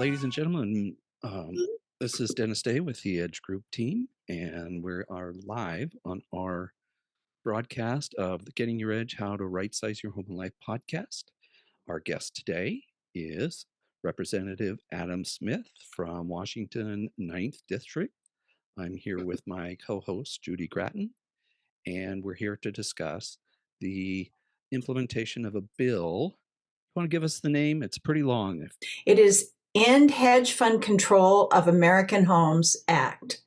Ladies and gentlemen, this is Dennis Day with the Edge Group team, and we are live on our broadcast of the Getting Your Edge How to Right Size Your Home and Life podcast. Our guest today is Representative Adam Smith from Washington 9th District. I'm here with my co-host, Judy Gratton, and we're here to discuss the implementation of a bill. You want to give us the name? It's pretty long. It is End Hedge Fund Control of American Homes Act.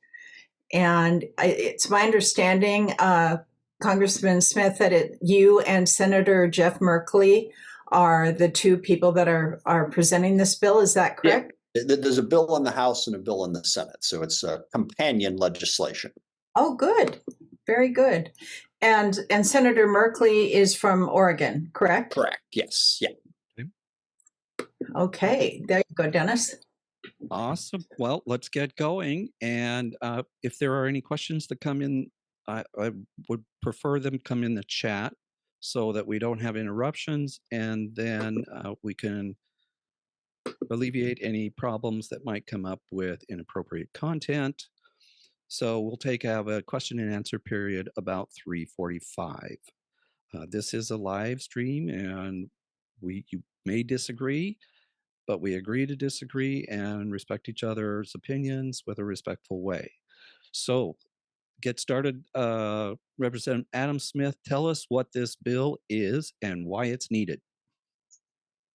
And it's my understanding, Congressman Smith, that you and Senator Jeff Merkley are the two people that are presenting this bill. Is that correct? Yeah. There's a bill in the House and a bill in the Senate. So it's a companion legislation. Oh, good. Very good. And Senator Merkley is from Oregon, correct? Correct. Yes. Yeah. Okay, there you go, Dennis. Awesome. Well, let's get going. And if there are any questions that come in, I would prefer them come in the chat so that we don't have interruptions, and then we can alleviate any problems that might come up with inappropriate content. So we'll have a question and answer period about 3:45. This is a live stream, and you may disagree, but we agree to disagree and respect each other's opinions with a respectful way. So get started. Representative Adam Smith, tell us what this bill is and why it's needed.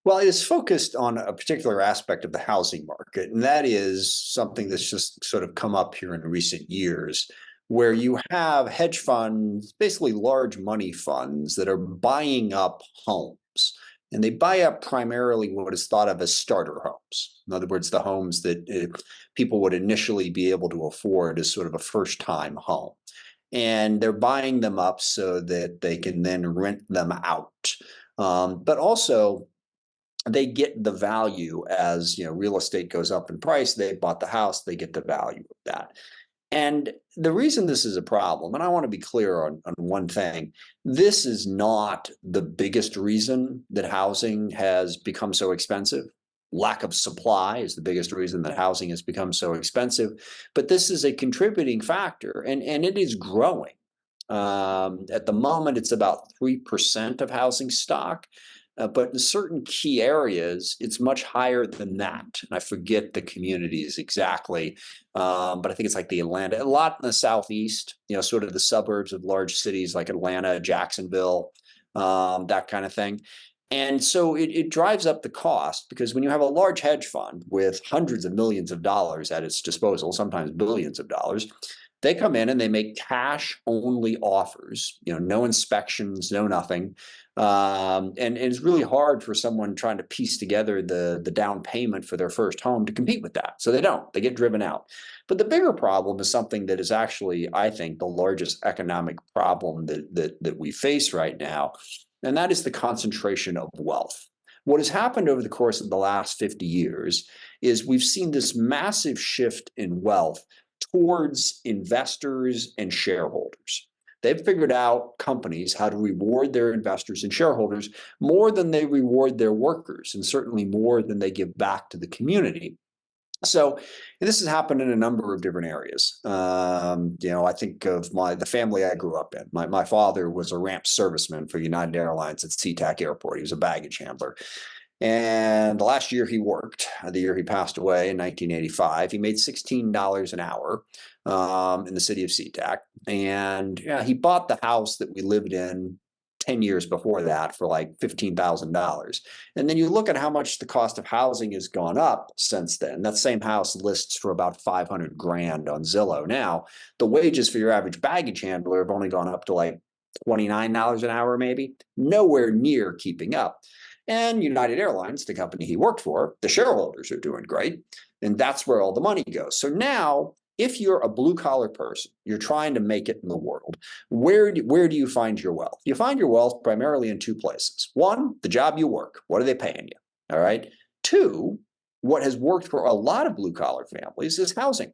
Well, it is focused on a particular aspect of the housing market, and that is something that's just sort of come up here in recent years, where you have hedge funds, basically large money funds, that are buying up homes. And they buy up primarily what is thought of as starter homes. In other words, the homes that people would initially be able to afford as sort of a first-time home. And they're buying them up so that they can then rent them out. But also, they get the value as real estate goes up in price. They bought the house, they get the value of that. And the reason this is a problem, and I want to be clear on one thing, this is not the biggest reason that housing has become so expensive. Lack of supply is the biggest reason that housing has become so expensive. But this is a contributing factor, and it is growing. At the moment, it's about 3% of housing stock. But in certain key areas, it's much higher than that. And I forget the communities exactly, but I think it's like the Atlanta, a lot in the Southeast, sort of the suburbs of large cities like Atlanta, Jacksonville, that kind of thing. And so it drives up the cost, because when you have a large hedge fund with hundreds of millions of dollars at its disposal, sometimes billions of dollars, they come in and they make cash only offers, no inspections, no nothing. And it's really hard for someone trying to piece together the down payment for their first home to compete with that. So they get driven out. But the bigger problem is something that is actually, I think, the largest economic problem that we face right now. And that is the concentration of wealth. What has happened over the course of the last 50 years is we've seen this massive shift in wealth towards investors and shareholders. They've figured out, companies, how to reward their investors and shareholders more than they reward their workers, and certainly more than they give back to the community. So this has happened in a number of different areas. I think of the family I grew up in. My father was a ramp serviceman for United Airlines at SeaTac Airport. He was a baggage handler. And the last year he worked, the year he passed away in 1985, he made $16 an hour in the city of SeaTac. And he bought the house that we lived in 10 years before that for like $15,000. And then you look at how much the cost of housing has gone up since then. That same house lists for about $500,000 on Zillow. Now, the wages for your average baggage handler have only gone up to like $29 an hour, maybe. Nowhere near keeping up. And United Airlines, the company he worked for, the shareholders are doing great. And that's where all the money goes. So now, if you're a blue-collar person, you're trying to make it in the world, where do you find your wealth? You find your wealth primarily in two places. One, the job you work. What are they paying you? All right. Two, what has worked for a lot of blue-collar families is housing.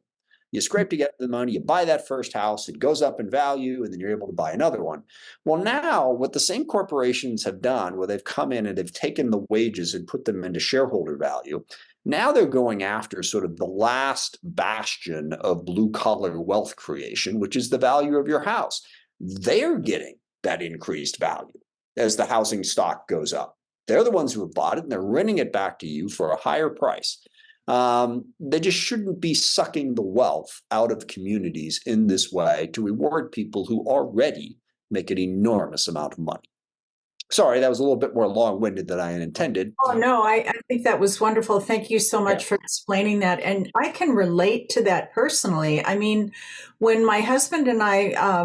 You scrape together the money, you buy that first house, it goes up in value, and then you're able to buy another one. Well, now what the same corporations have done, where they've come in and they've taken the wages and put them into shareholder value, now they're going after sort of the last bastion of blue collar wealth creation, which is the value of your house. They're getting that increased value as the housing stock goes up. They're the ones who have bought it and they're renting it back to you for a higher price. They just shouldn't be sucking the wealth out of communities in this way to reward people who already make an enormous amount of money. Sorry, that was a little bit more long-winded than I had intended. Oh, no, I think that was wonderful. Thank you so much for explaining that. And I can relate to that personally. I mean, when my husband and I,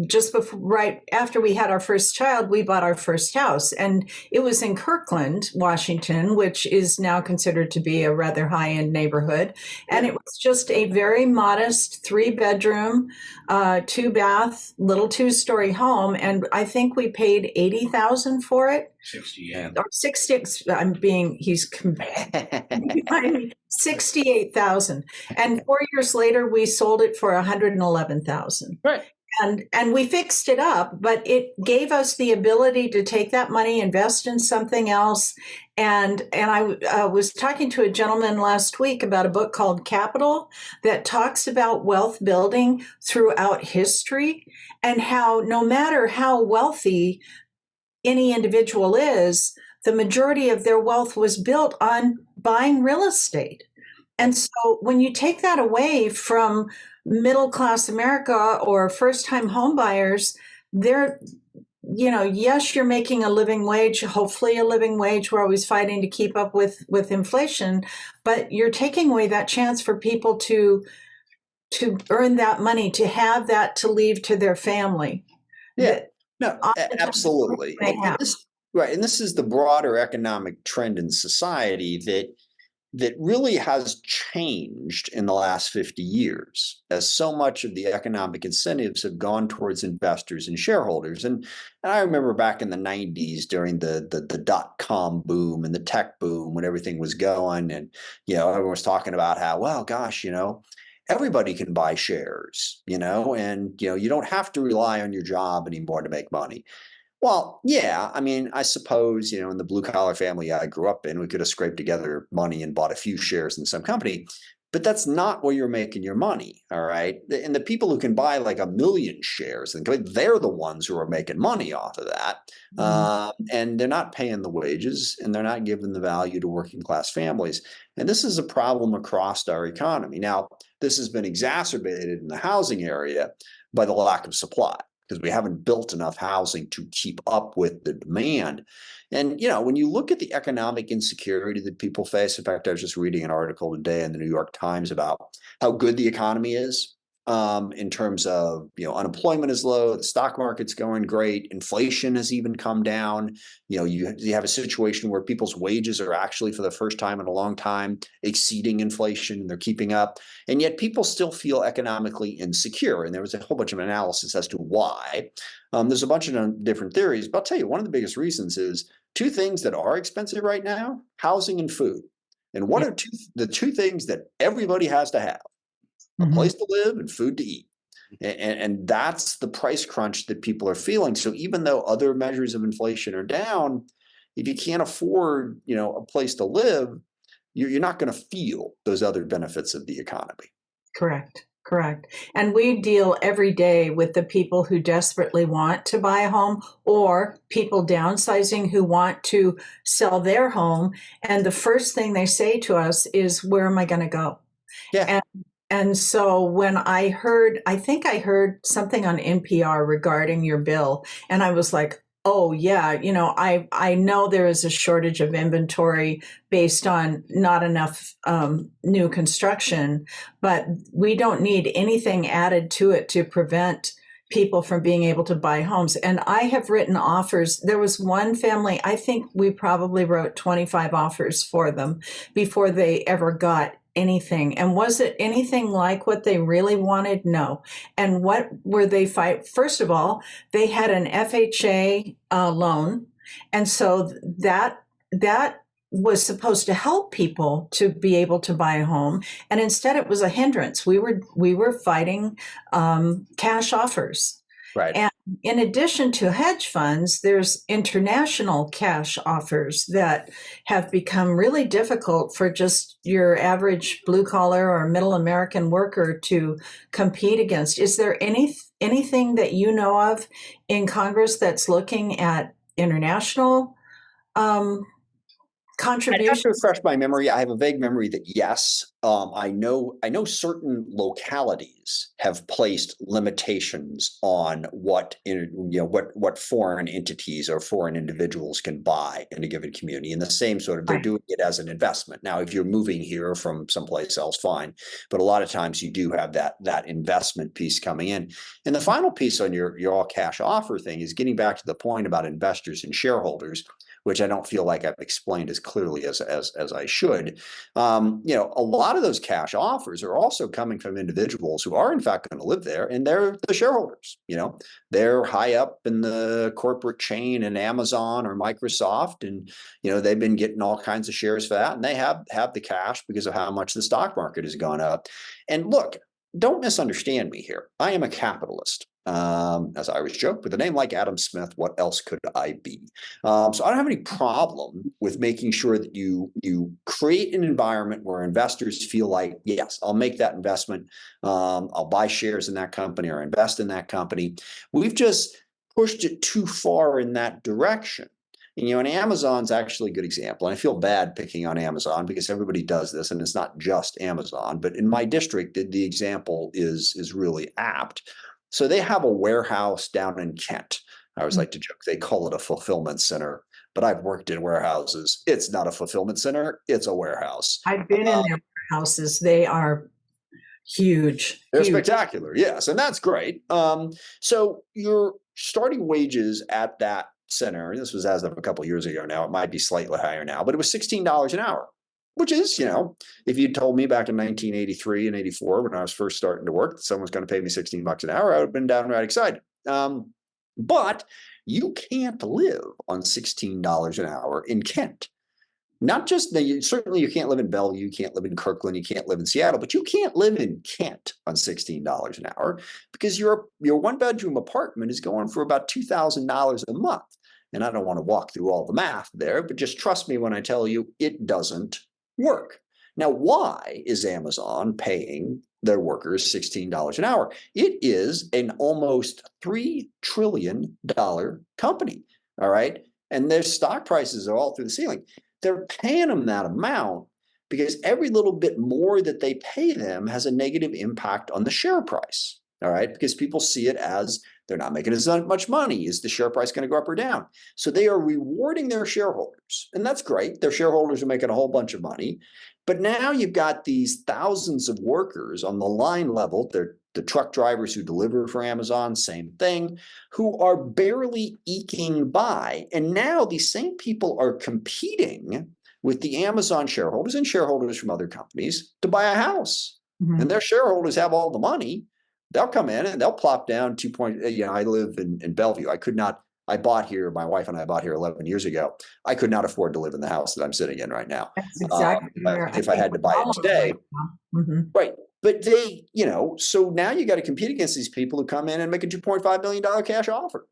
just before, right after we had our first child, we bought our first house, and it was in Kirkland, Washington, which is now considered to be a rather high-end neighborhood. And it was just a very modest 3-bedroom, 2-bath, little 2-story home. And I think we paid $80,000 for it. 68. Or 60, he's behind me, 68,000. And 4 years later, we sold it for 111,000. Right. And we fixed it up, but it gave us the ability to take that money, invest in something else. And I was talking to a gentleman last week about a book called Capital that talks about wealth building throughout history, and how no matter how wealthy any individual is, the majority of their wealth was built on buying real estate. And so when you take that away from middle class America or first time home buyers, they're, yes, you're making a living wage, hopefully a living wage. We're always fighting to keep up with inflation, but you're taking away that chance for people to earn that money, to have that to leave to their family. Yeah, no, absolutely. And this is the broader economic trend in society that really has changed in the last 50 years, as so much of the economic incentives have gone towards investors and shareholders. And I remember back in the 90s during the dot-com boom and the tech boom, when everything was going, and everyone was talking about how, well, gosh, everybody can buy shares, and you don't have to rely on your job anymore to make money. Well, yeah, I mean, I suppose, in the blue collar family I grew up in, we could have scraped together money and bought a few shares in some company, but that's not where you're making your money. All right. And the people who can buy like 1 million shares, they're the ones who are making money off of that. And they're not paying the wages, and they're not giving the value to working class families. And this is a problem across our economy. Now, this has been exacerbated in the housing area by the lack of supply, because we haven't built enough housing to keep up with the demand. And, when you look at the economic insecurity that people face, in fact, I was just reading an article today in the New York Times about how good the economy is in terms of, unemployment is low, the stock market's going great, inflation has even come down. You have a situation where people's wages are actually, for the first time in a long time, exceeding inflation, and they're keeping up. And yet people still feel economically insecure. And there was a whole bunch of analysis as to why. There's a bunch of different theories, but I'll tell you, one of the biggest reasons is 2 things that are expensive right now: housing and food. And what are the 2 things that everybody has to have? A place to live and food to eat. And that's the price crunch that people are feeling. So even though other measures of inflation are down, if you can't afford, a place to live, you're not going to feel those other benefits of the economy. Correct. And we deal every day with the people who desperately want to buy a home, or people downsizing who want to sell their home. And the first thing they say to us is, where am I going to go? Yeah. And so when I think I heard something on NPR regarding your bill, and I was like, oh yeah, I know there is a shortage of inventory based on not enough new construction, but we don't need anything added to it to prevent people from being able to buy homes. And I have written offers. There was one family, I think we probably wrote 25 offers for them before they ever got anything. And was it anything like what they really wanted? No. And what were they fight? First of all, they had an FHA loan. And so that was supposed to help people to be able to buy a home, and instead it was a hindrance. We were fighting cash offers. Right. And in addition to hedge funds, there's international cash offers that have become really difficult for just your average blue collar or middle American worker to compete against. Is there anything that you know of in Congress that's looking at international I'd have to contributions? refresh my memory. I have a vague memory that yes, I know certain localities have placed limitations on what what foreign entities or foreign individuals can buy in a given community. And the same sort of, they're Right. doing it as an investment. Now, if you're moving here from someplace else, fine. But a lot of times you do have that investment piece coming in. And the final piece on your all cash offer thing is getting back to the point about investors and shareholders, which I don't feel like I've explained as clearly as I should. A lot of those cash offers are also coming from individuals who are in fact going to live there, and they're the shareholders. They're high up in the corporate chain in Amazon or Microsoft, and they've been getting all kinds of shares for that, and they have the cash because of how much the stock market has gone up. And look, don't misunderstand me here. I am a capitalist. As I always joke, with a name like Adam Smith, what else could I be? So I don't have any problem with making sure that you create an environment where investors feel like, yes, I'll make that investment. I'll buy shares in that company or invest in that company. We've just pushed it too far in that direction. And Amazon's actually a good example. And I feel bad picking on Amazon because everybody does this, and it's not just Amazon. But in my district, the example is really apt. So they have a warehouse down in Kent. I always like to joke, they call it a fulfillment center, but I've worked in warehouses. It's not a fulfillment center, it's a warehouse. I've been in their warehouses. They are huge. They're huge. spectacular, yes, and that's great. So your starting wages at that center, this was as of a couple of years ago now, it might be slightly higher now, but it was $16 an hour, which is, if you'd told me back in 1983 and 84, when I was first starting to work, that someone's going to pay me $16 an hour, I would have been downright excited. But you can't live on $16 an hour in Kent. Not just certainly you can't live in Bellevue, you can't live in Kirkland, you can't live in Seattle, but you can't live in Kent on $16 an hour because your one bedroom apartment is going for about $2,000 a month. And I don't want to walk through all the math there, but just trust me when I tell you it doesn't work. Now, why is Amazon paying their workers $16 an hour? It is an almost $3 trillion company, all right? And their stock prices are all through the ceiling. They're paying them that amount because every little bit more that they pay them has a negative impact on the share price, all right? Because people see it as they're not making as much money. Is the share price going to go up or down? So they are rewarding their shareholders, and that's great. Their shareholders are making a whole bunch of money. But now you've got these thousands of workers on the line level. They're the truck drivers who deliver for Amazon, same thing, who are barely eking by. And now these same people are competing with the Amazon shareholders and shareholders from other companies to buy a house. Mm-hmm. And their shareholders have all the money. They'll come in and they'll plop down 2 point. I live in Bellevue. I bought here, my wife and I bought here 11 years ago. I could not afford to live in the house that I'm sitting in right now. That's exactly if I had to buy it today. Right. But they, so now you got to compete against these people who come in and make a $2.5 million cash offer.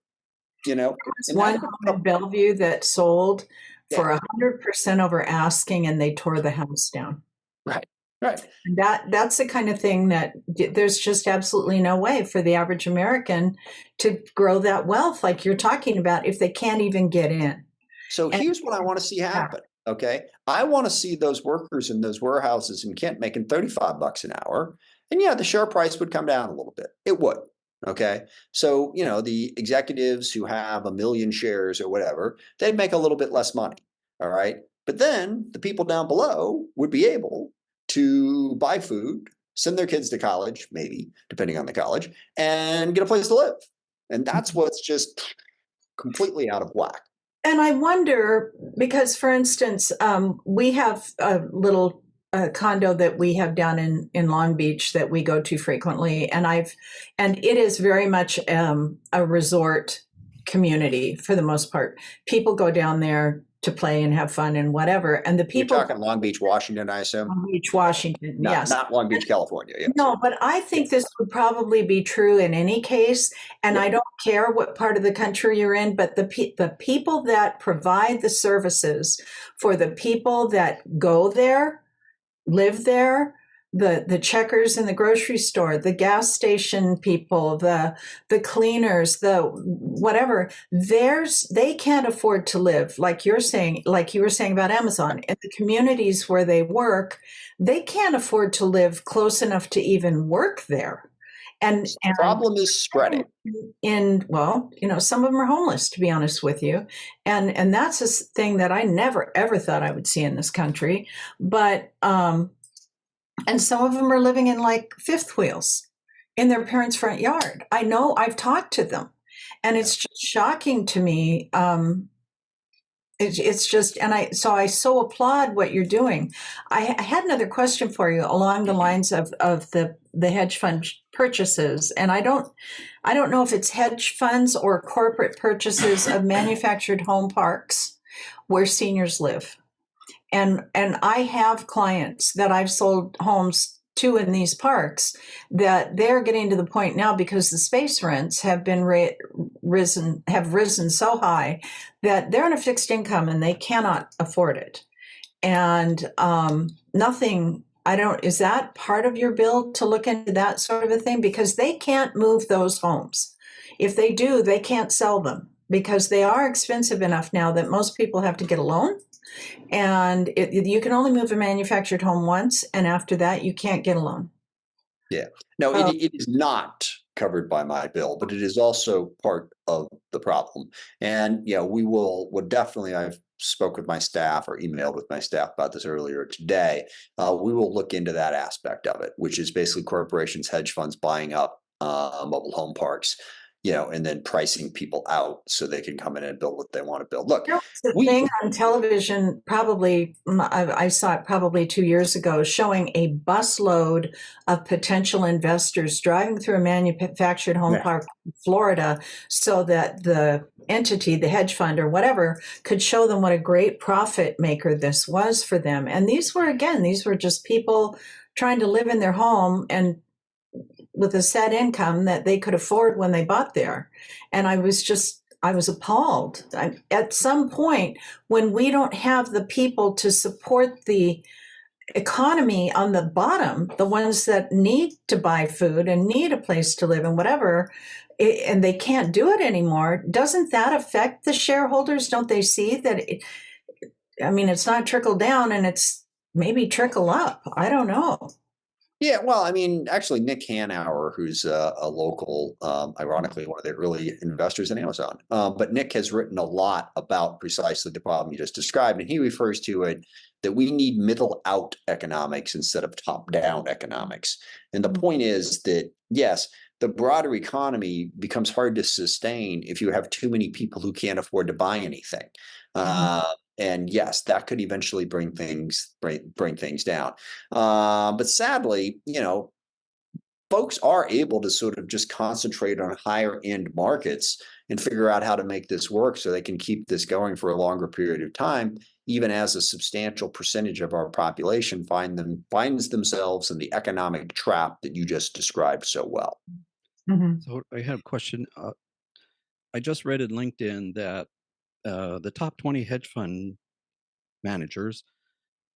There was one home in Bellevue that sold for 100% over asking, and they tore the house down. Right. That's the kind of thing that there's just absolutely no way for the average American to grow that wealth like you're talking about if they can't even get in. So here's what I want to see happen. Okay. I want to see those workers in those warehouses in Kent making $35 an hour. And the share price would come down a little bit. It would. Okay. So, the executives who have 1 million shares or whatever, they'd make a little bit less money. All right. But then the people down below would be able to buy food, send their kids to college, maybe, depending on the college, and get a place to live. And that's what's just completely out of whack. And I wonder, because, for instance, we have a little condo that we have down in Long Beach that we go to frequently, and it is very much a resort community for the most part. People go down there to play and have fun and whatever. And the You're people talking Long Beach, Washington, I assume? Long Beach, Washington, Not yes. not Long Beach, California. Yes. No, but I Yeah. think this would probably be true in any case. And Yeah. I don't care what part of the country you're in, but the people that provide the services for the people that go there, live there, the checkers in the grocery store, the gas station people, the cleaners, the whatever, they can't afford to live like you're saying, like you were saying about Amazon. In the communities where they work, they can't afford to live close enough to even work there. And Problem is spreading. well, some of them are homeless, to be honest with you, and that's a thing that I never ever thought I would see in this country. But and some of them are living in like fifth wheels in their parents' front yard. I know, I've talked to them, and it's just shocking to me. It's just, and I so applaud what you're doing. I had another question for you along the lines of the hedge fund purchases, and I don't know if it's hedge funds or corporate purchases of manufactured home parks where seniors live. And I have clients that I've sold homes to in these parks that they're getting to the point now, because the space rents have been risen so high that they're on a fixed income and they cannot afford it. And nothing. Is that part of your bill to look into that sort of a thing? Because they can't move those homes. If they do, they can't sell them because they are expensive enough now that most people have to get a loan. And you can only move a manufactured home once, and after that, you can't get a loan. Yeah. No, it is not covered by my bill, but it is also part of the problem. And would definitely, I've spoke with my staff or emailed with my staff about this earlier today. We will look into that aspect of it, which is basically corporations, hedge funds buying up mobile home parks, and then pricing people out so they can come in and build what they want to build. Look, the thing on television, probably, I saw it probably 2 years ago, showing a busload of potential investors driving through a manufactured home park in Florida so that the entity, the hedge fund or whatever, could show them what a great profit maker this was for them. And these were just people trying to live in their home and with a set income that they could afford when they bought there. And I was appalled. At some point, when we don't have the people to support the economy on the bottom, the ones that need to buy food and need a place to live and whatever, and they can't do it anymore, doesn't that affect the shareholders? Don't they see that? It's not trickle down, and it's maybe trickle up. I don't know. Yeah, well, actually, Nick Hanauer, who's a local, ironically, one of the early investors in Amazon, but Nick has written a lot about precisely the problem you just described, and he refers to it that we need middle out economics instead of top down economics. And the point is that, yes, the broader economy becomes hard to sustain if you have too many people who can't afford to buy anything. And yes, that could eventually bring things down. But sadly, folks are able to sort of just concentrate on higher end markets and figure out how to make this work so they can keep this going for a longer period of time, even as a substantial percentage of our population finds themselves in the economic trap that you just described so well. Mm-hmm. So I have a question. I just read in LinkedIn that the top 20 hedge fund managers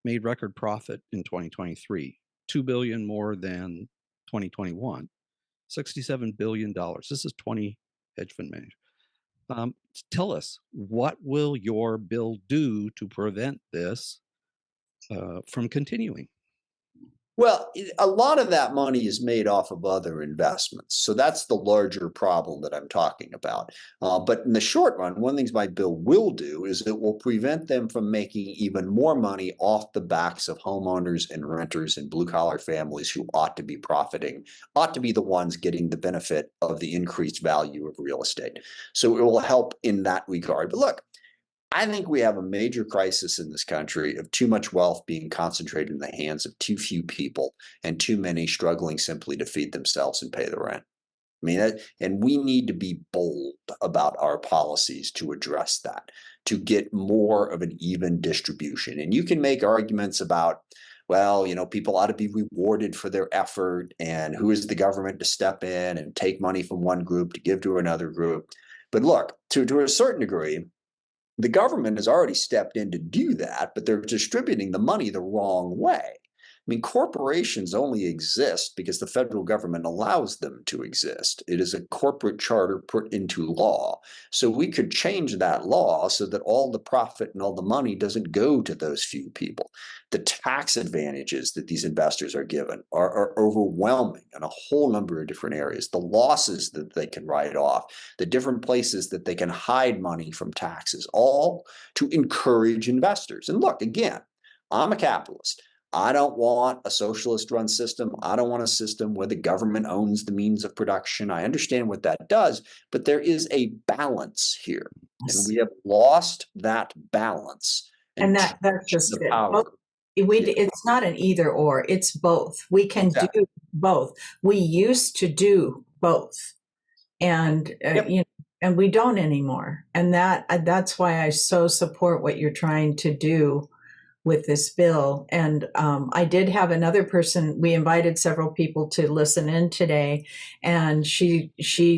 made record profit in 2023, $2 billion more than 2021, $67 billion. This is 20 hedge fund managers. Tell us, what will your bill do to prevent this from continuing? Well, a lot of that money is made off of other investments. So that's the larger problem that I'm talking about. But in the short run, one of the things my bill will do is it will prevent them from making even more money off the backs of homeowners and renters and blue collar families who ought to be profiting, ought to be the ones getting the benefit of the increased value of real estate. So it will help in that regard. But look, I think we have a major crisis in this country of too much wealth being concentrated in the hands of too few people and too many struggling simply to feed themselves and pay the rent. And we need to be bold about our policies to address that, to get more of an even distribution. And you can make arguments about, well, people ought to be rewarded for their effort, and who is the government to step in and take money from one group to give to another group. But look, to a certain degree, the government has already stepped in to do that, but they're distributing the money the wrong way. Corporations only exist because the federal government allows them to exist. It is a corporate charter put into law. So we could change that law so that all the profit and all the money doesn't go to those few people. The tax advantages that these investors are given are overwhelming in a whole number of different areas. The losses that they can write off, the different places that they can hide money from taxes, all to encourage investors. And look, again, I'm a capitalist. I don't want a socialist run system. I don't want a system where the government owns the means of production. I understand what that does, but there is a balance here. And we have lost that balance. And that's just the it. power. It's not an either or, it's both. We can do both. We used to do both. And, and we don't anymore. And that's why I so support what you're trying to do with this bill. And I did have another person, we invited several people to listen in today, and she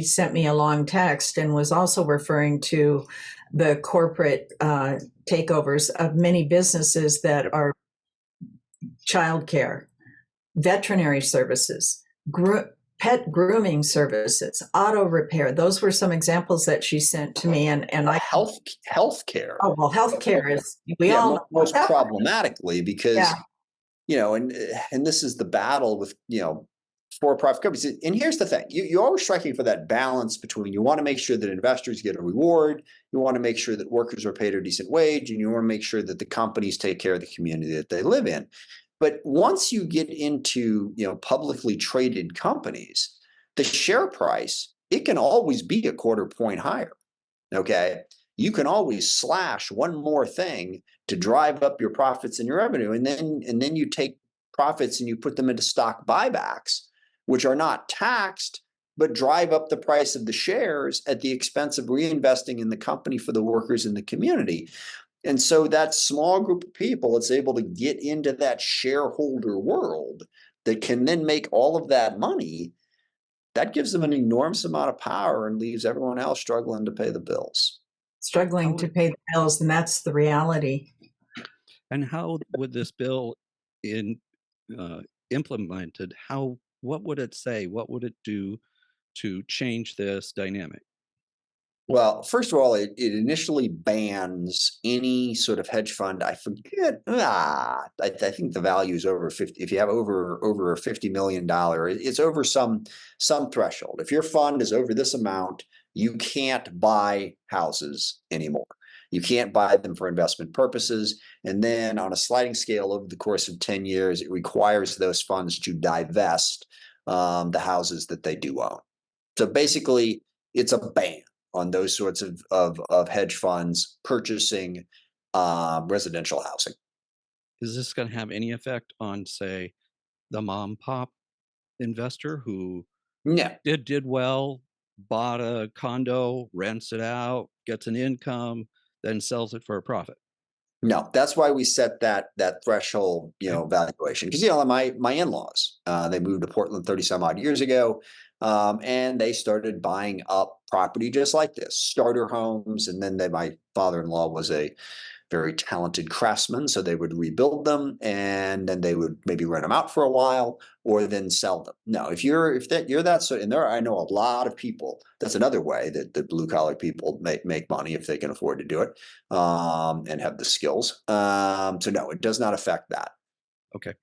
sent me a long text and was also referring to the corporate takeovers of many businesses that are childcare, veterinary services, pet grooming services, auto repair. Those were some examples that she sent to me. And I healthcare. Oh, well, healthcare is, we all know most problematically because, and this is the battle with, for-profit companies. And here's the thing, you're always striking for that balance between, you want to make sure that investors get a reward, you want to make sure that workers are paid a decent wage, and you want to make sure that the companies take care of the community that they live in. But once you get into, publicly traded companies, the share price, it can always be a quarter point higher. Okay. You can always slash one more thing to drive up your profits and your revenue. And then you take profits and you put them into stock buybacks, which are not taxed, but drive up the price of the shares at the expense of reinvesting in the company for the workers in the community. And so that small group of people that's able to get into that shareholder world that can then make all of that money, that gives them an enormous amount of power and leaves everyone else struggling to pay the bills. Struggling to pay the bills, and that's the reality. And how would this bill implemented, what would it say? What would it do to change this dynamic? Well, first of all, it initially bans any sort of hedge fund. I forget. I think the value is over 50. If you have over $50 million, it's over some threshold. If your fund is over this amount, you can't buy houses anymore. You can't buy them for investment purposes. And then on a sliding scale over the course of 10 years, it requires those funds to divest the houses that they do own. So basically, it's a ban on those sorts of hedge funds purchasing residential housing. Is this going to have any effect on, say, the mom pop investor who did well, bought a condo, rents it out, gets an income, then sells it for a profit? No, that's why we set that threshold, valuation. Because my in-laws, they moved to Portland 30 some odd years ago, and they started buying up property just like this, starter homes, and then my father-in-law was a very talented craftsman, so they would rebuild them, and then they would maybe rent them out for a while, or then sell them. No, you're that so, and I know a lot of people. That's another way that the blue collar people make money if they can afford to do it, and have the skills. So no, it does not affect that. Okay.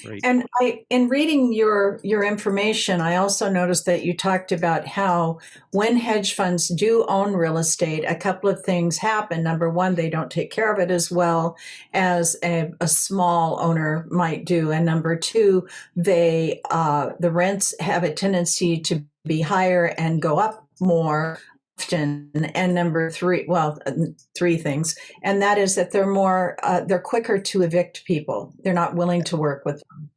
Great. And in reading your information, I also noticed that you talked about how when hedge funds do own real estate, a couple of things happen. Number one, they don't take care of it as well as a small owner might do. And number two, the rents have a tendency to be higher and go up more often. And number three, three things, and that is that they're quicker to evict people. They're not willing to work with them.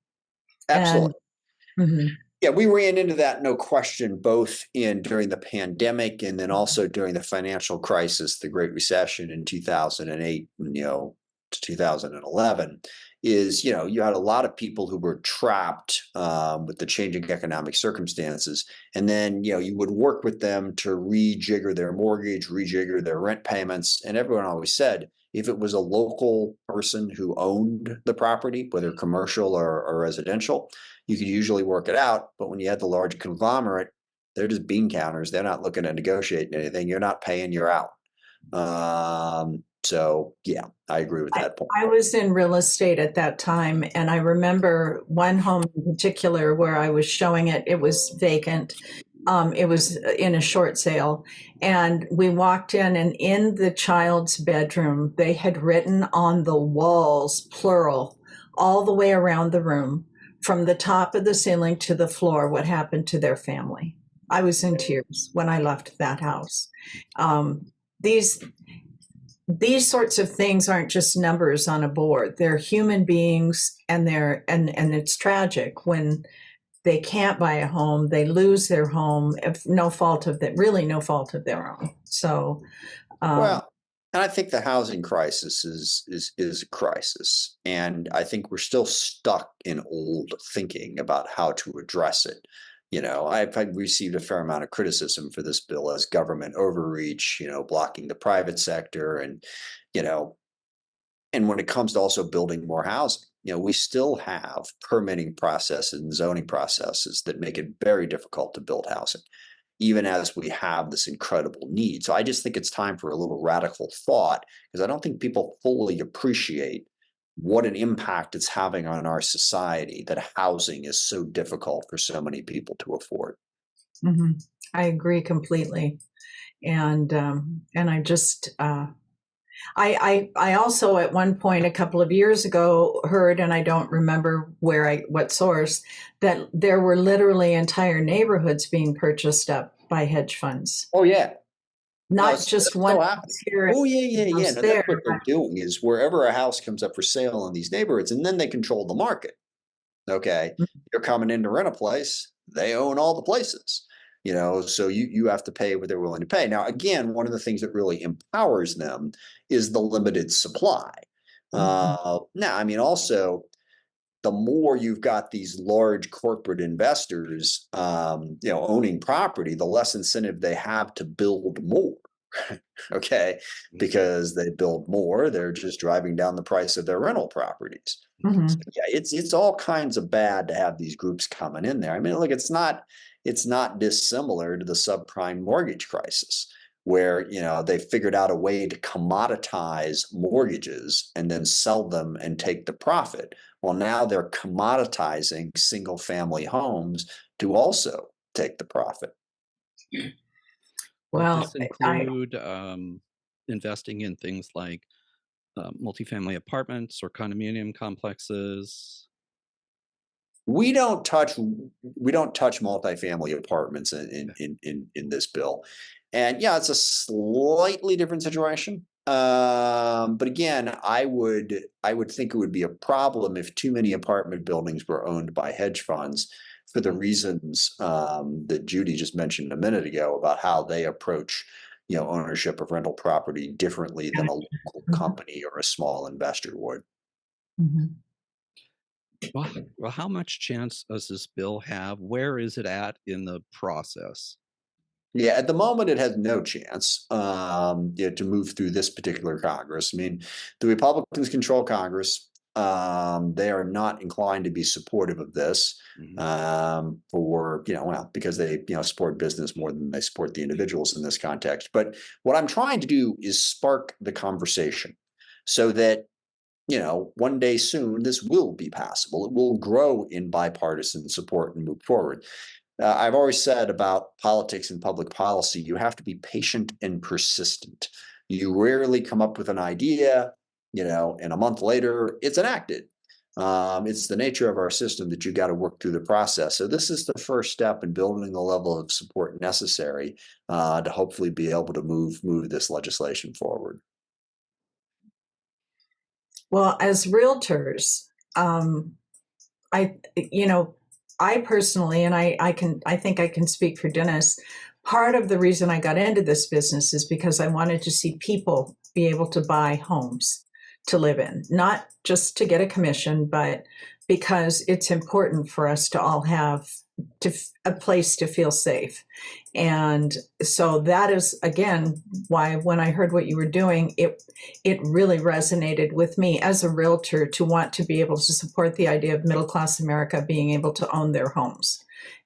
Absolutely. Yeah, we ran into that, no question, both in during the pandemic and then also during the financial crisis, the Great Recession in 2008, to 2011. Is you had a lot of people who were trapped with the changing economic circumstances, and then you would work with them to rejigger their mortgage, rejigger their rent payments, and everyone always said if it was a local person who owned the property, whether commercial or residential, you could usually work it out. But when you had the large conglomerate, they're just bean counters. They're not looking at negotiating anything. You're not paying, you're out. So yeah, I agree with that point. I was in real estate at that time, and I remember one home in particular where I was showing it. It was vacant. It was in a short sale, and we walked in, and in the child's bedroom, they had written on the walls, plural, all the way around the room, from the top of the ceiling to the floor, what happened to their family. I was in tears when I left that house. These sorts of things aren't just numbers on a board. They're human beings, and it's tragic when they can't buy a home, they lose their home, if no fault of that, really no fault of their own. So, Well, and I think the housing crisis is a crisis, and I think we're still stuck in old thinking about how to address it. I've received a fair amount of criticism for this bill as government overreach, blocking the private sector, you know, and when it comes to also building more housing, we still have permitting processes and zoning processes that make it very difficult to build housing, even as we have this incredible need. So I just think it's time for a little radical thought, because I don't think people fully appreciate what an impact it's having on our society that housing is so difficult for so many people to afford. mhm, I agree completely. And I just, I also at one point a couple of years ago heard, and I don't remember what source, that there were literally entire neighborhoods being purchased up by hedge funds, Oh yeah, no, not it's just one still house happening. here Oh yeah, yeah, and a yeah. house No, that's there. what they're doing is wherever a house comes up for sale in these neighborhoods, and then they control the market. Okay, you're coming in to rent a place, they own all the places. So you have to pay what they're willing to pay. Now, again, one of the things that really empowers them is the limited supply. Mhm, Now, I mean, also the more you've got these large corporate investors, owning property, the less incentive they have to build more. Okay, because they build more, they're just driving down the price of their rental properties. So, mhm. yeah, it's all kinds of bad to have these groups coming in there. I mean, look, it's not dissimilar to the subprime mortgage crisis, where they figured out a way to commoditize mortgages and then sell them and take the profit. Well, now they're commoditizing single family homes to also take the profit. Would this Well, I include investing in things like multifamily apartments or condominium complexes? We don't touch multifamily apartments in this bill. And yeah, it's a slightly different situation. But again, I would think it would be a problem if too many apartment buildings were owned by hedge funds, for the reasons that Judy just mentioned a minute ago about how they approach ownership of rental property differently than a local mhm, company or a small investor would. mhm. Well, how much chance does this bill have? Where is it at in the process? Yeah, at the moment, it has no chance to move through this particular Congress. I mean, the Republicans control Congress. They are not inclined to be supportive of this Mhm. because they support business more than they support the individuals in this context. But what I'm trying to do is spark the conversation so that one day soon this will be passable. It will grow in bipartisan support and move forward. I've always said about politics and public policy, you have to be patient and persistent. You rarely come up with an idea, and a month later it's enacted. It's the nature of our system that you got to work through the process. So this is the first step in building the level of support necessary to hopefully be able to move this legislation forward. Well, as realtors, I, you know, I personally, and I think I can speak for Dennis, part of the reason I got into this business is because I wanted to see people be able to buy homes to live in, not just to get a commission, but because it's important for us to all have a place to feel safe. And so that is again why when I heard what you were doing, it really resonated with me as a realtor to want to be able to support the idea of middle class America being able to own their homes.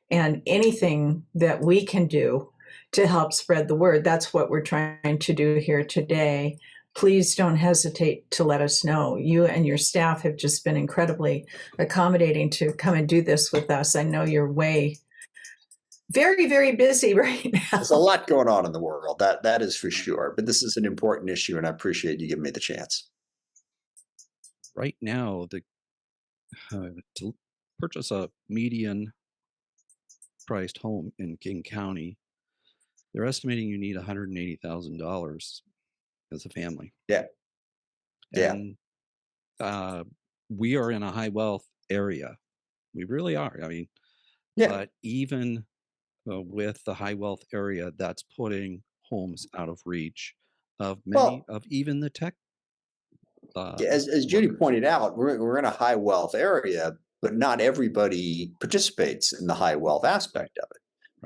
And anything that we can do to help spread the word, that's what we're trying to do here today. Please don't hesitate to let us know. You and your staff have just been incredibly accommodating to come and do this with us. I know you're very, very busy right now. There's a lot going on in the world, that is for sure. But this is an important issue, and I appreciate you giving me the chance. Right now, to purchase a median priced home in King County, they're estimating you need $180,000 as a family. Yeah. Yeah. And we are in a high wealth area. We really are. I mean, Yeah. but even with the high wealth area, that's putting homes out of reach of many Well, of even the tech yeah, as Judy workers. pointed out, we're in a high wealth area, but not everybody participates in the high wealth aspect of it.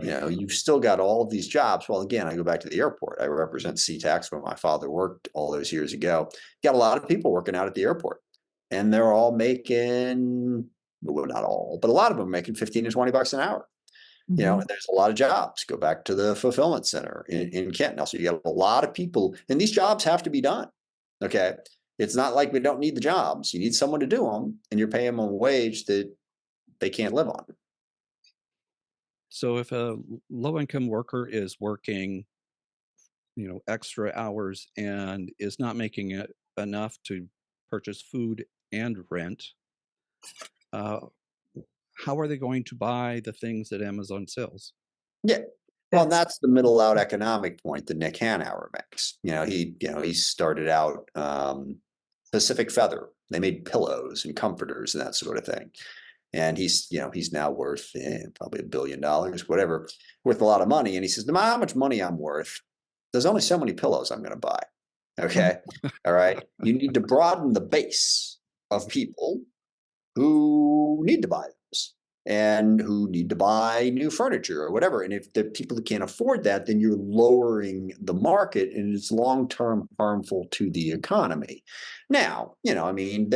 You Right. know, you've still got all of these jobs. Well, again, I go back to the airport. I represent SeaTax where my father worked all those years ago. Got a lot of people working out at the airport, and they're all making, well, not all, but a lot of them making 15 to 20 bucks an hour. You know, Mhm. and there's a lot of jobs. Go back to the fulfillment center in Kent. Now, so you got a lot of people, and these jobs have to be done. Okay. It's not like we don't need the jobs. You need someone to do them, and you're paying them a wage that they can't live on. So if a low income worker is working, extra hours and is not making it enough to purchase food and rent, uh, how are they going to buy the things that Amazon sells? Yeah. Well, and That's that's the middle out economic point that Nick Hanauer makes. He started out Pacific Feather. They made pillows and comforters and that sort of thing. And he's now worth probably $1 billion, whatever, worth a lot of money. And he says, no matter how much money I'm worth, there's only so many pillows I'm going to buy. Okay. All right. You need to broaden the base of people who need to buy those and who need to buy new furniture or whatever. And if the people that can't afford that, then you're lowering the market and it's long-term harmful to the economy. Now, I mean,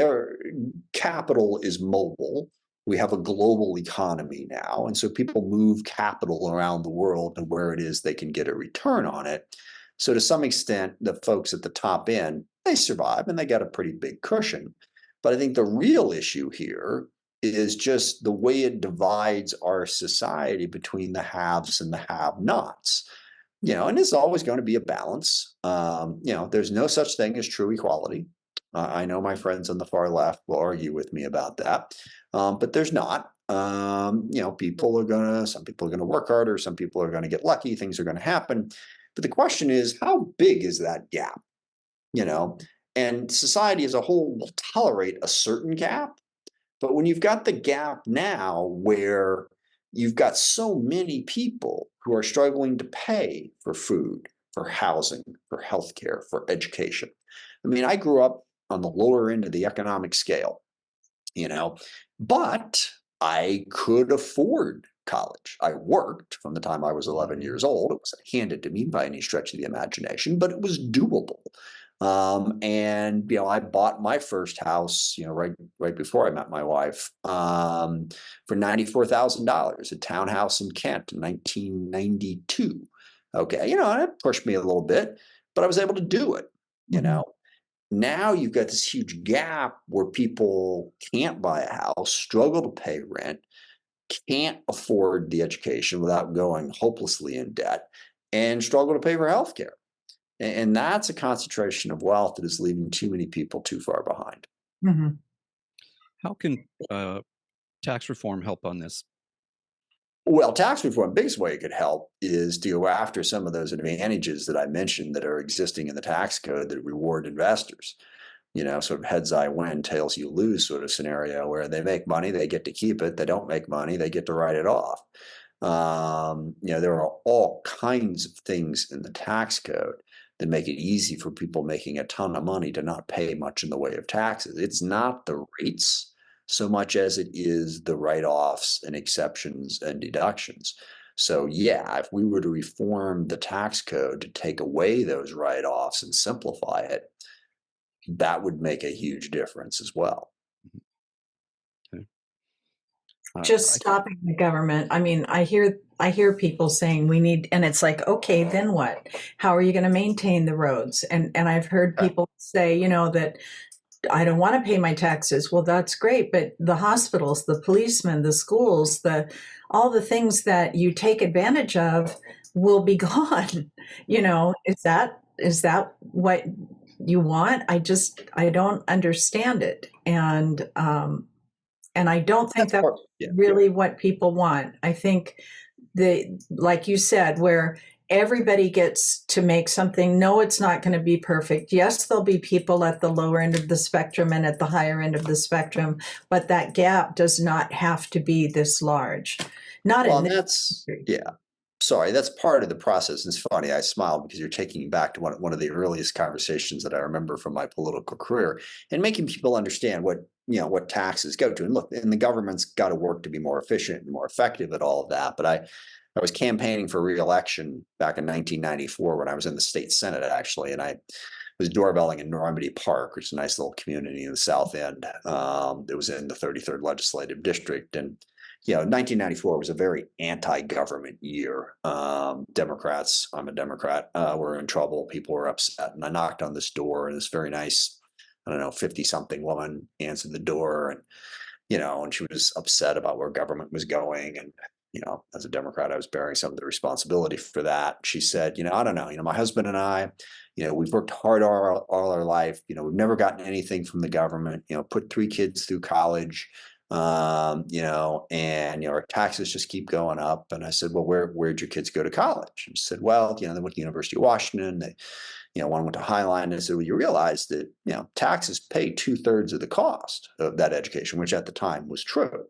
capital is mobile. We have a global economy now. And so people move capital around the world to where it is they can get a return on it. So to some extent, the folks at the top end, they survive and they got a pretty big cushion. But I think the real issue here is just the way it divides our society between the haves and the have-nots. And it's always going to be a balance. There's no such thing as true equality. I know my friends on the far left will argue with me about that, but there's not. Some people are going to work harder. Some people are going to get lucky. Things are going to happen. But the question is, how big is that gap? You know, and society as a whole will tolerate a certain gap. But when you've got the gap now where you've got so many people who are struggling to pay for food, for housing, for healthcare, for education. I mean, I grew up on the lower end of the economic scale, you know, but I could afford college. I worked from the time I was 11 years old. It wasn't handed to me by any stretch of the imagination, but it was doable. And I bought my first house, right before I met my wife, for $94,000, a townhouse in Kent in 1992. Okay, and it pushed me a little bit, but I was able to do it. You know, now you've got this huge gap where people can't buy a house, struggle to pay rent, can't afford the education without going hopelessly in debt, and struggle to pay for healthcare. And that's a concentration of wealth that is leaving too many people too far behind. Mhm. How can tax reform help on this? Well, tax reform, biggest way it could help is to go after some of those advantages that I mentioned that are existing in the tax code that reward investors. sort of heads I win, tails you lose sort of scenario where they make money, they get to keep it. They don't make money, they get to write it off. There are all kinds of things in the tax code that make it easy for people making a ton of money to not pay much in the way of taxes. It's not the rates so much as it is the write-offs and exceptions and deductions. So yeah, if we were to reform the tax code to take away those write-offs and simplify it, that would make a huge difference as well. Okay. Just I stopping the government. I mean, I hear people saying we need, and it's like, okay, then what? How are you going to maintain the roads? And I've heard Right. people say, that I don't want to pay my taxes. Well, that's great, but the hospitals, the policemen, the schools, the all the things that you take advantage of will be gone. Is that what you want? I don't understand it, and I don't think That's that's part, yeah. really what people want. I think like you said, where everybody gets to make something. No, it's not going to be perfect. Yes, there'll be people at the lower end of the spectrum and at the higher end of the spectrum, but that gap does not have to be this large. Not Well, in and this that's, country. yeah. Sorry, that's part of the process. It's funny. I smile because you're taking me back to one of the earliest conversations that I remember from my political career and making people understand what taxes go to. And look, and the government's got to work to be more efficient and more effective at all of that. But I was campaigning for re-election back in 1994 when I was in the state senate, actually, and I was doorbelling in Normandy Park, which is a nice little community in the South End. It was in the 33rd legislative district, and 1994 was a very anti-government year. Democrats, I'm a Democrat, were in trouble. People were upset, and I knocked on this door, and this very nice, I don't know, 50-something woman answered the door, and she was upset about where government was going, and as a Democrat, I was bearing some of the responsibility for that. She said, I don't know, my husband and I, we've worked hard all our life. We've never gotten anything from the government. Put 3 kids through college. And our taxes just keep going up. And I said, well, where'd your kids go to college? And she said, well, they went to the University of Washington. One went to Highline. And I said, well, you realize that, taxes pay 2/3 of the cost of that education, which at the time was true.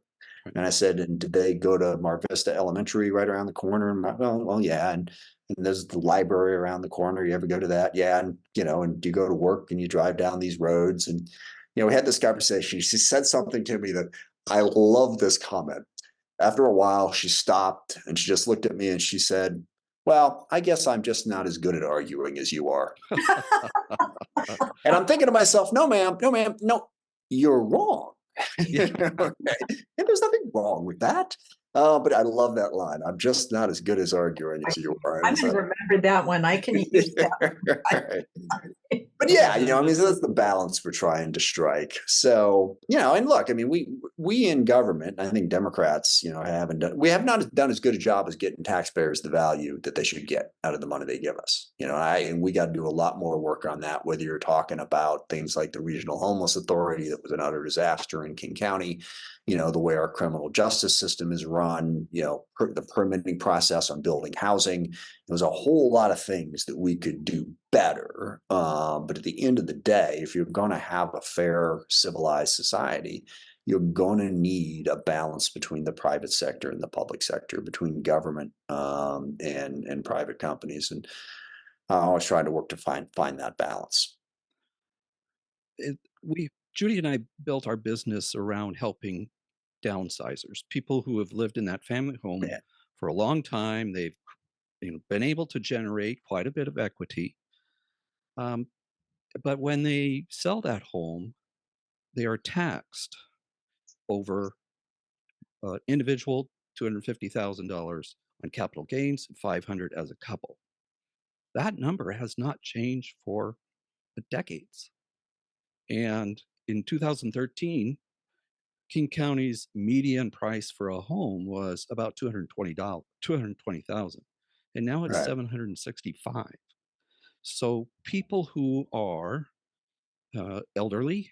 And I said, and did they go to Mar Vista Elementary right around the corner? And well, yeah. And there's the library around the corner. You ever go to that? Yeah. And, and do you go to work and you drive down these roads? And, we had this conversation. She said something to me that I love this comment. After a while, she stopped and she just looked at me and she said, well, I guess I'm just not as good at arguing as you are. And I'm thinking to myself, no, ma'am, no, you're wrong. Yeah. Okay. And there's nothing wrong with that. But I love that line. I'm just not as good as arguing as you are. I'm going to remember that one. I can use that. But yeah, so that's the balance we're trying to strike. So, and look, I mean, we in government, I think Democrats, we have not done as good a job as getting taxpayers the value that they should get out of the money they give us. And we got to do a lot more work on that, whether you're talking about things like the Regional Homeless Authority that was an utter disaster in King County, the way our criminal justice system is run, the permitting process on building housing. There's a whole lot of things that we could do better. But at the end of the day, if you're going to have a fair, civilized society, you're going to need a balance between the private sector and the public sector, between government and private companies. And I always try to work to find that balance. Judy and I built our business around helping downsizers, people who have lived in that family home Yeah. for a long time. They've been able to generate quite a bit of equity. But when they sell that home, they are taxed over individual $250,000 on capital gains, $500 as a couple. That number has not changed for decades. And in 2013, King County's median price for a home was about $220,000, and now it's Right. $765. So people who are elderly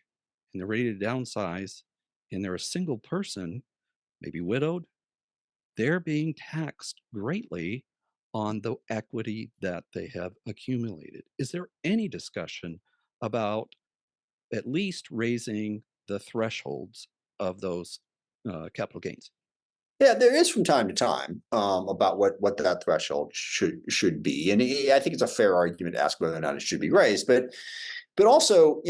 and they're ready to downsize, and they're a single person, maybe widowed, they're being taxed greatly on the equity that they have accumulated. Is there any discussion about at least raising the thresholds of those capital gains. Yeah, there is from time to time about what that threshold should be, and I think it's a fair argument to ask whether or not it should be raised. But also,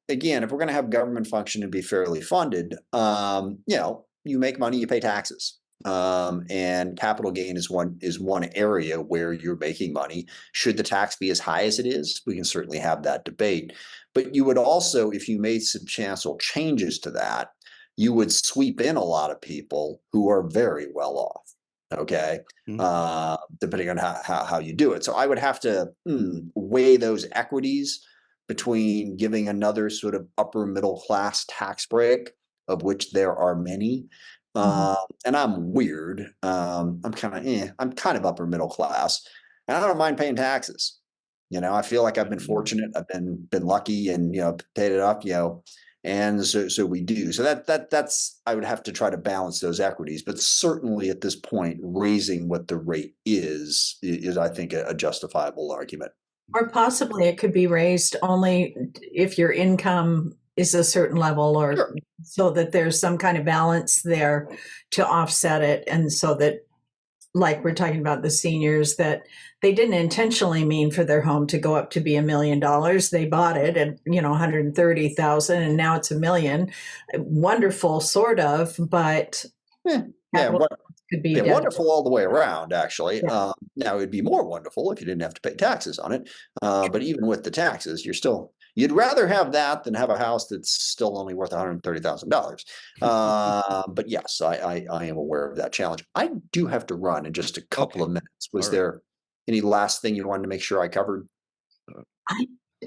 again, if we're going to have government function and be fairly funded, you make money, you pay taxes, and capital gain is one area where you're making money. Should the tax be as high as it is? We can certainly have that debate. But you would also, if you made substantial changes to that, you would sweep in a lot of people who are very well off. Okay, depending on how you do it. So I would have to weigh those equities between giving another sort of upper middle class tax break, of which there are many. And I'm weird. I'm kind of upper middle class, and I don't mind paying taxes. I feel like I've been fortunate. I've been lucky, and paid it up. And so we do. So that's I would have to try to balance those equities, but certainly at this point, raising what the rate is I think a justifiable argument. Or possibly it could be raised only if your income is a certain level, or Sure. So that there's some kind of balance there to offset it. And so that, like we're talking about the seniors, that they didn't intentionally mean for their home to go up to be $1 million. They bought it at, 130,000 and now it's $1 million. Wonderful, sort of, but could be wonderful all the way around, actually. Yeah. Now it'd be more wonderful if you didn't have to pay taxes on it. But even with the taxes, you'd rather have that than have a house that's still only worth $130,000. But yes, I am aware of that challenge. I do have to run in just a couple of minutes. Was there any last thing you wanted to make sure I covered?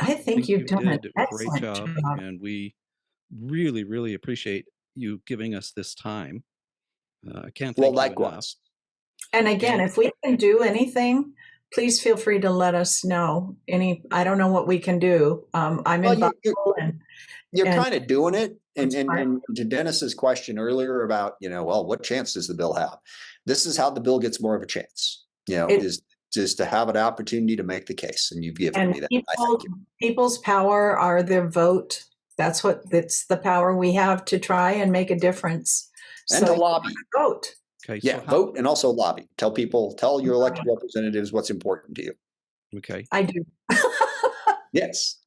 I think you've done an great job, and we really, really appreciate you giving us this time. I can't thank you enough. And again, if we can do anything, please feel free to let us know. I don't know what we can do. I'm in you're kind of doing it. And to Dennis's question earlier about, what chance does the bill have? This is how the bill gets more of a chance, is just to have an opportunity to make the case. And you've given me that. People's power are their vote. That's the power we have to try and make a difference. And to lobby. Vote. Okay. Yeah, vote and also lobby. Tell your elected representatives what's important to you. Okay. I do. Yes.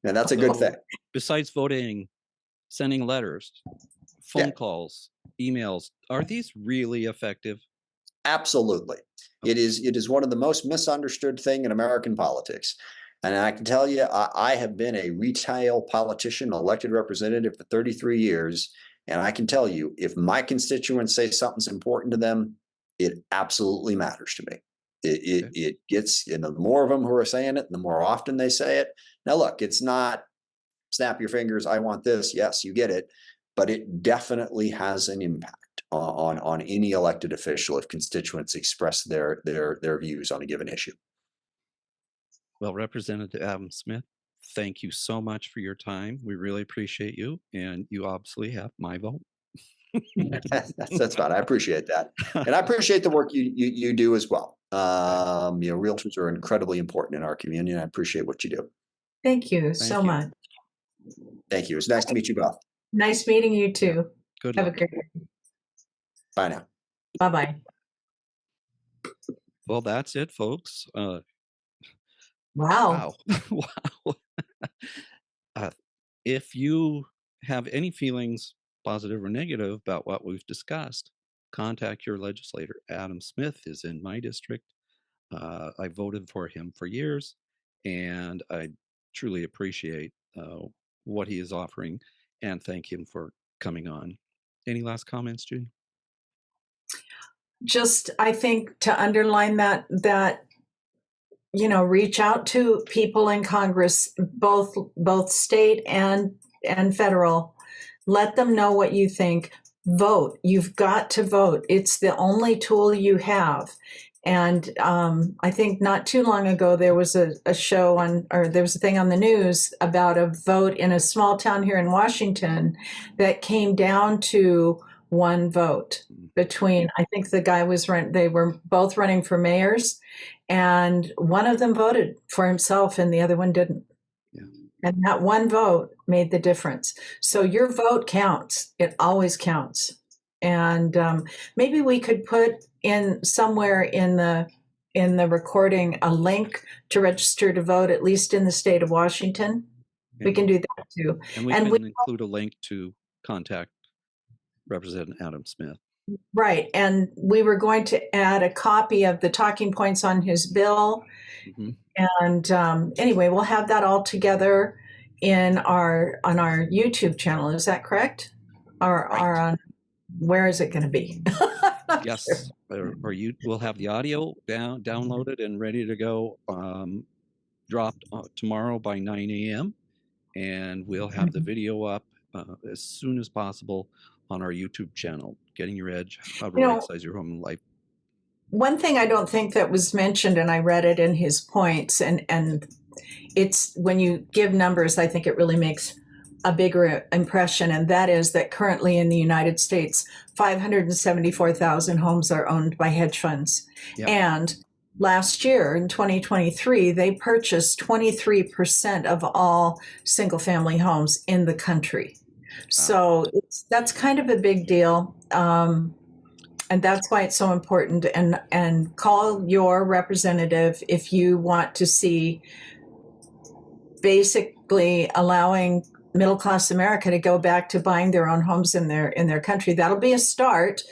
And that's a good thing. Besides voting, sending letters, phone calls, emails, are these really effective? Absolutely. Okay. It is one of the most misunderstood thing in American politics. And I can tell you, I have been a retail politician, elected representative for 33 years. And I can tell you, if my constituents say something's important to them, it absolutely matters to me. It gets, the more of them who are saying it, the more often they say it. Now, look, it's not snap your fingers, I want this. Yes, you get it. But it definitely has an impact on any elected official if constituents express their views on a given issue. Well, Representative Adam Smith, thank you so much for your time. We really appreciate you, and you obviously have my vote. That's fine. I appreciate that, and I appreciate the work you do as well. Realtors are incredibly important in our community, and I appreciate what you do. Thank you so much. Thank you. It's nice to meet you both. Nice meeting you too. Good luck. Have a great day. Bye now. Bye-bye. Well, that's it, folks. Wow. Wow. If you have any feelings, positive or negative, about what we've discussed, contact your legislator. Adam Smith is in my district. I voted for him for years, and I truly appreciate what he is offering, and thank him for coming on. Any last comments, Judy? Just, I think, to underline that reach out to people in Congress, both state and federal. Let them know what you think. Vote. You've got to vote. It's the only tool you have. And I think not too long ago, there was a show there was a thing on the news about a vote in a small town here in Washington that came down to one vote between, I think the guy they were both running for mayors, and one of them voted for himself and the other one didn't. Yeah. And that one vote made the difference. So your vote counts. It always counts. And maybe we could put in somewhere in the recording a link to register to vote, at least in the state of Washington. We can do that too. And we can include a link to contact Representative Adam Smith. Right. And we were going to add a copy of the talking points on his bill. Mm-hmm. And anyway, we'll have that all together on our YouTube channel. Is that correct? Or where is it going to be? Yes, sure. or you will have the audio downloaded and ready to go, dropped tomorrow by 9 a.m. And we'll have the video up as soon as possible on our YouTube channel, Getting Your Edge, How to Right Size Your Home and Life. One thing I don't think that was mentioned, and I read it in his points, and it's when you give numbers, I think it really makes a bigger impression, and that is that currently in the United States, 574,000 homes are owned by hedge funds. Yep. And last year, in 2023, they purchased 23% of all single-family homes in the country. So that's kind of a big deal. And that's why it's so important. And call your representative if you want to see basically allowing middle-class America to go back to buying their own homes in their country. That'll be a start.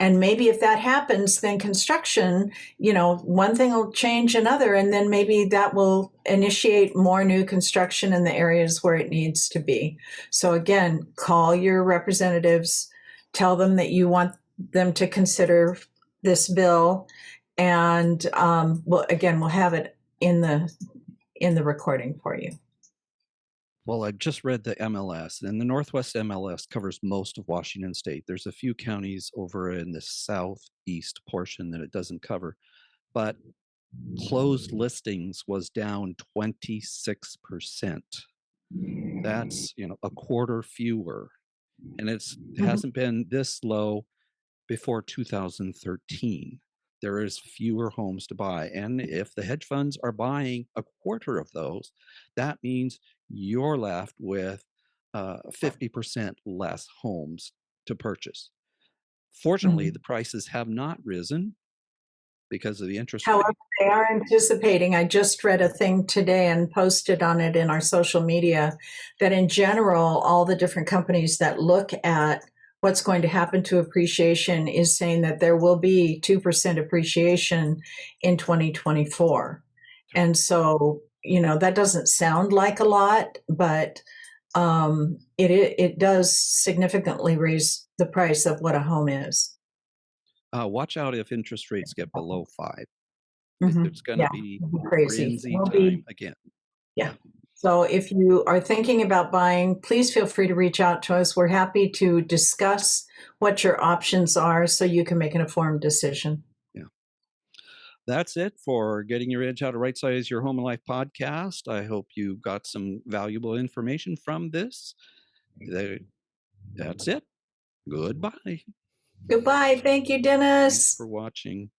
And maybe if that happens, then construction, one thing will change another, and then maybe that will initiate more new construction in the areas where it needs to be. So again, call your representatives, tell them that you want them to consider this bill, and we'll have it in the recording for you. Well, I just read the MLS, and the Northwest MLS covers most of Washington State. There's a few counties over in the southeast portion that it doesn't cover, but closed listings was down 26%. That's, a quarter fewer, and it hasn't been this low before 2013. There is fewer homes to buy. And if the hedge funds are buying a quarter of those, that means you're left with 50% less homes to purchase. Fortunately, the prices have not risen because of the interest rate. However, they are anticipating, I just read a thing today and posted on it in our social media, that in general, all the different companies that look at what's going to happen to appreciation is saying that there will be 2% appreciation in 2024. And so, that doesn't sound like a lot, but it does significantly raise the price of what a home is. Watch out if interest rates get below 5. Mm-hmm. It's going to be crazy time again. Yeah. So if you are thinking about buying, please feel free to reach out to us. We're happy to discuss what your options are so you can make an informed decision. Yeah. That's it for Getting Your Edge, How to Right Size Your Home and Life podcast. I hope you got some valuable information from this. That's it. Goodbye. Goodbye. Thank you, Dennis. Thanks for watching.